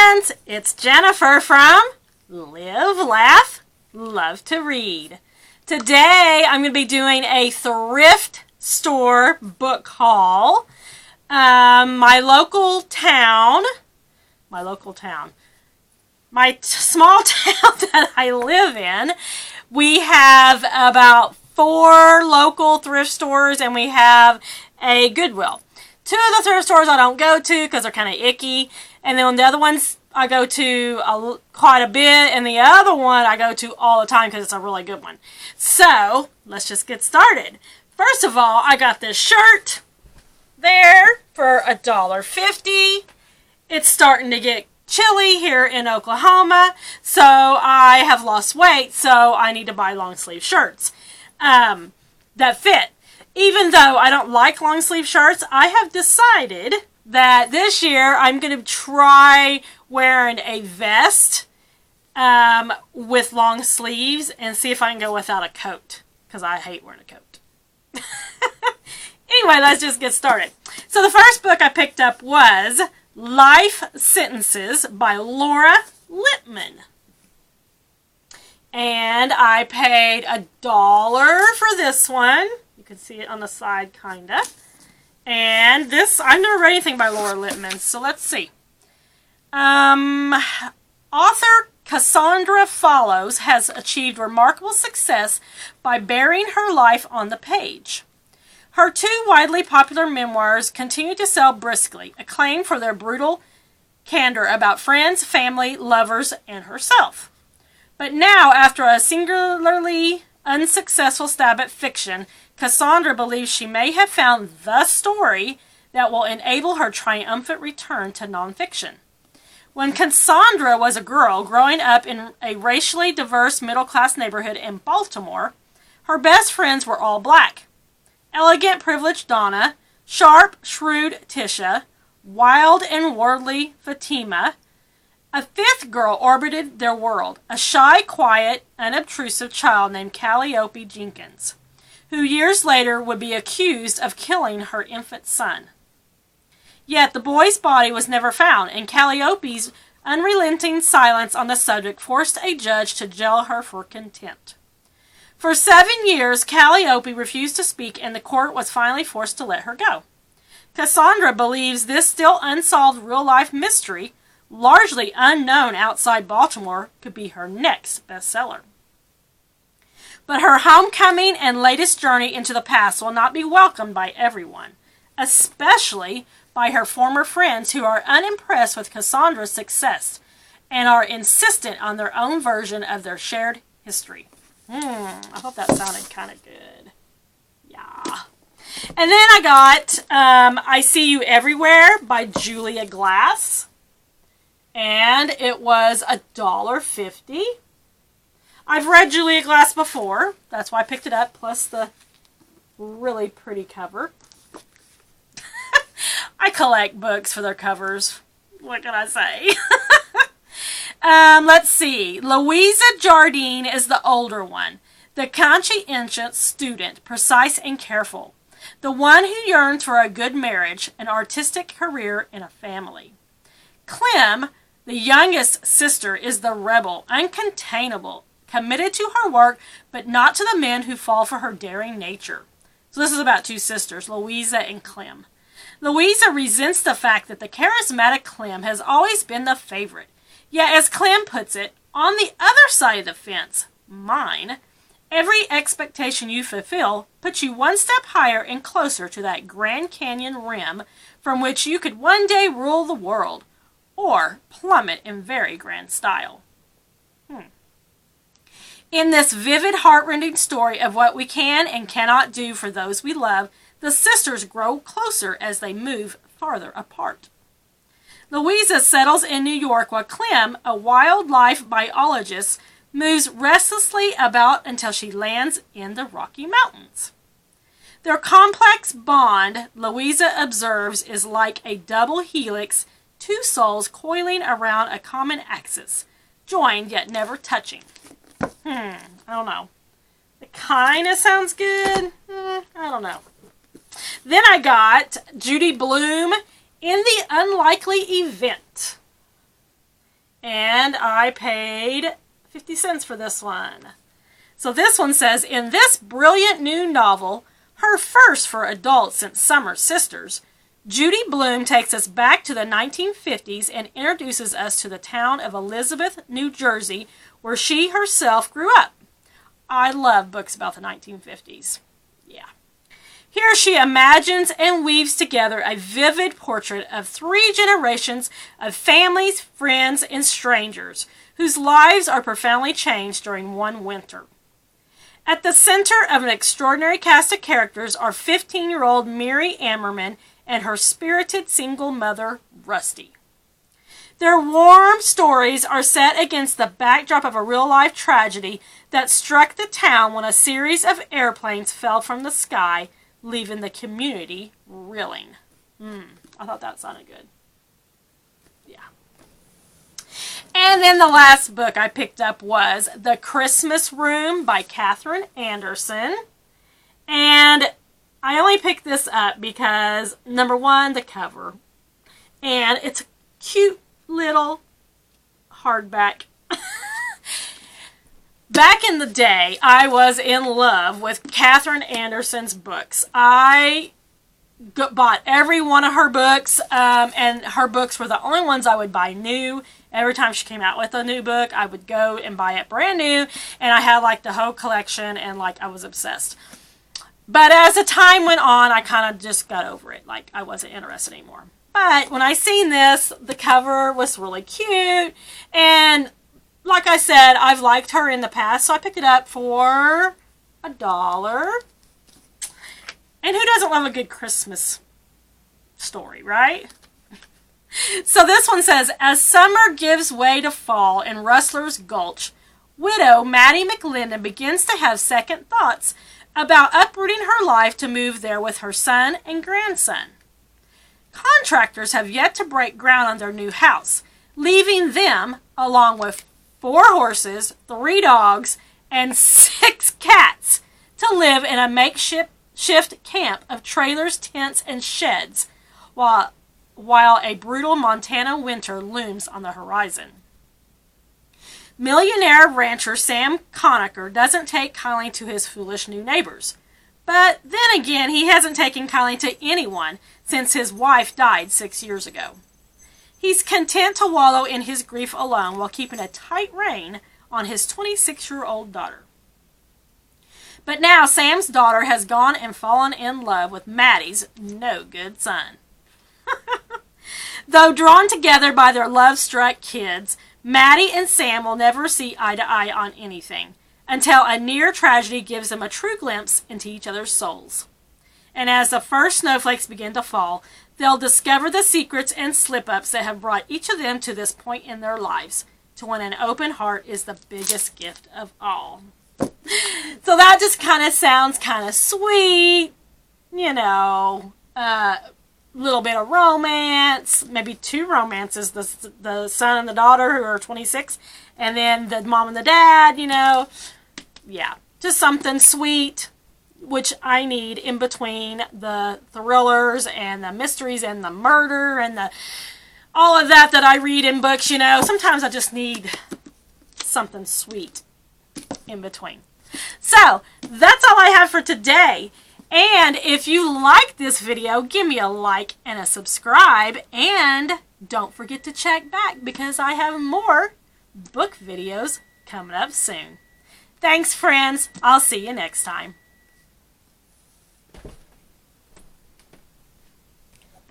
friends, it's Jennifer from Live, Laugh, Love to Read. Today I'm going to be doing a thrift store book haul. My small town that I live in, we have about 4 local thrift stores and we have a Goodwill. 2 of the thrift stores I don't go to because they're kind of icky, and then the other ones I go to quite a bit, and the other one I go to all the time because it's a really good one. So let's just get started. First of all, I got this shirt there for $1.50. It's starting to get chilly here in Oklahoma, so I have lost weight, so I need to buy long sleeve shirts that fit. Even though I don't like long sleeve shirts, I have decided that this year I'm going to try wearing a vest with long sleeves and see if I can go without a coat, because I hate wearing a coat. Anyway, let's just get started. So the first book I picked up was Life Sentences by Laura Lippman. And I paid $1 for this one. You can see it on the side, kinda. And this, I've never read anything by Laura Lippman, so let's see. Author Cassandra Follows has achieved remarkable success by bearing her life on the page. Her 2 widely popular memoirs continue to sell briskly, acclaimed for their brutal candor about friends, family, lovers, and herself. But now, after a singularly unsuccessful stab at fiction, Cassandra believes she may have found the story that will enable her triumphant return to nonfiction. When Cassandra was a girl growing up in a racially diverse middle-class neighborhood in Baltimore, her best friends were all black. Elegant, privileged Donna, sharp, shrewd Tisha, wild and worldly Fatima. A 5th girl orbited their world, a shy, quiet, unobtrusive child named Calliope Jenkins, who years later would be accused of killing her infant son. Yet the boy's body was never found, and Calliope's unrelenting silence on the subject forced a judge to jail her for contempt. For 7 years, Calliope refused to speak, and the court was finally forced to let her go. Cassandra believes this still unsolved real-life mystery, largely unknown outside Baltimore, could be her next bestseller. But her homecoming and latest journey into the past will not be welcomed by everyone, especially by her former friends who are unimpressed with Cassandra's success and are insistent on their own version of their shared history. I hope that sounded kind of good. Yeah. And then I got I See You Everywhere by Julia Glass. And it was $1.50. I've read Julia Glass before. That's why I picked it up, plus the really pretty cover. I collect books for their covers. What can I say? Let's see. Louisa Jardine is the older one. The conscientious student, precise and careful. The one who yearns for a good marriage, an artistic career, and a family. Clem, the youngest sister, is the rebel, uncontainable, committed to her work, but not to the men who fall for her daring nature. So this is about 2 sisters, Louisa and Clem. Louisa resents the fact that the charismatic Clem has always been the favorite. Yet, as Clem puts it, on the other side of the fence, mine, every expectation you fulfill puts you one step higher and closer to that Grand Canyon rim from which you could one day rule the world, or plummet in very grand style. In this vivid, heart-rending story of what we can and cannot do for those we love, the sisters grow closer as they move farther apart. Louisa settles in New York while Clem, a wildlife biologist, moves restlessly about until she lands in the Rocky Mountains. Their complex bond, Louisa observes, is like a double helix, 2 souls coiling around a common axis, joined yet never touching. I don't know. It kind of sounds good. I don't know. Then I got Judy Blume, In the Unlikely Event. And I paid 50 cents for this one. So this one says, in this brilliant new novel, her first for adults since Summer Sisters, Judy Blume takes us back to the 1950s and introduces us to the town of Elizabeth, New Jersey, where she herself grew up. I love books about the 1950s. Yeah. Here she imagines and weaves together a vivid portrait of 3 generations of families, friends, and strangers whose lives are profoundly changed during one winter. At the center of an extraordinary cast of characters are 15-year-old Mary Ammerman and her spirited single mother, Rusty. Their warm stories are set against the backdrop of a real-life tragedy that struck the town when a series of airplanes fell from the sky, leaving the community reeling. I thought that sounded good. Yeah. And then the last book I picked up was The Christmas Room by Kathryn Anderson. And I only picked this up because, number one, the cover. And it's a cute little hardback. Back in the day, I was in love with Kathryn Anderson's books. I bought every one of her books, and her books were the only ones I would buy new. Every time she came out with a new book, I would go and buy it brand new, and I had like the whole collection, and like I was obsessed. But as the time went on, I kind of just got over it. Like I wasn't interested anymore. But when I seen this, the cover was really cute, and like I said, I've liked her in the past, so I picked it up for $1. And who doesn't love a good Christmas story, right? So this one says, as summer gives way to fall in Rustler's Gulch, widow Maddie McLendon begins to have second thoughts about uprooting her life to move there with her son and grandson. Contractors have yet to break ground on their new house, leaving them, along with 4 horses, 3 dogs, and 6 cats, to live in a makeshift camp of trailers, tents, and sheds, while a brutal Montana winter looms on the horizon. Millionaire rancher Sam Conacher doesn't take kindly to his foolish new neighbors. But then again, he hasn't taken kindly to anyone since his wife died 6 years ago. He's content to wallow in his grief alone while keeping a tight rein on his 26-year-old daughter. But now Sam's daughter has gone and fallen in love with Maddie's no-good son. Though drawn together by their love-struck kids, Maddie and Sam will never see eye to eye on anything, until a near tragedy gives them a true glimpse into each other's souls. And as the first snowflakes begin to fall, they'll discover the secrets and slip-ups that have brought each of them to this point in their lives, to when an open heart is the biggest gift of all. So that just kind of sounds kind of sweet, you know, little bit of romance, maybe 2 romances, the son and the daughter who are 26, and then the mom and the dad, you know. Yeah, just something sweet, which I need in between the thrillers and the mysteries and the murder and all of that I read in books, you know. Sometimes I just need something sweet in between. So, that's all I have for today. And if you like this video, give me a like and a subscribe. And don't forget to check back because I have more book videos coming up soon. Thanks, friends. I'll see you next time.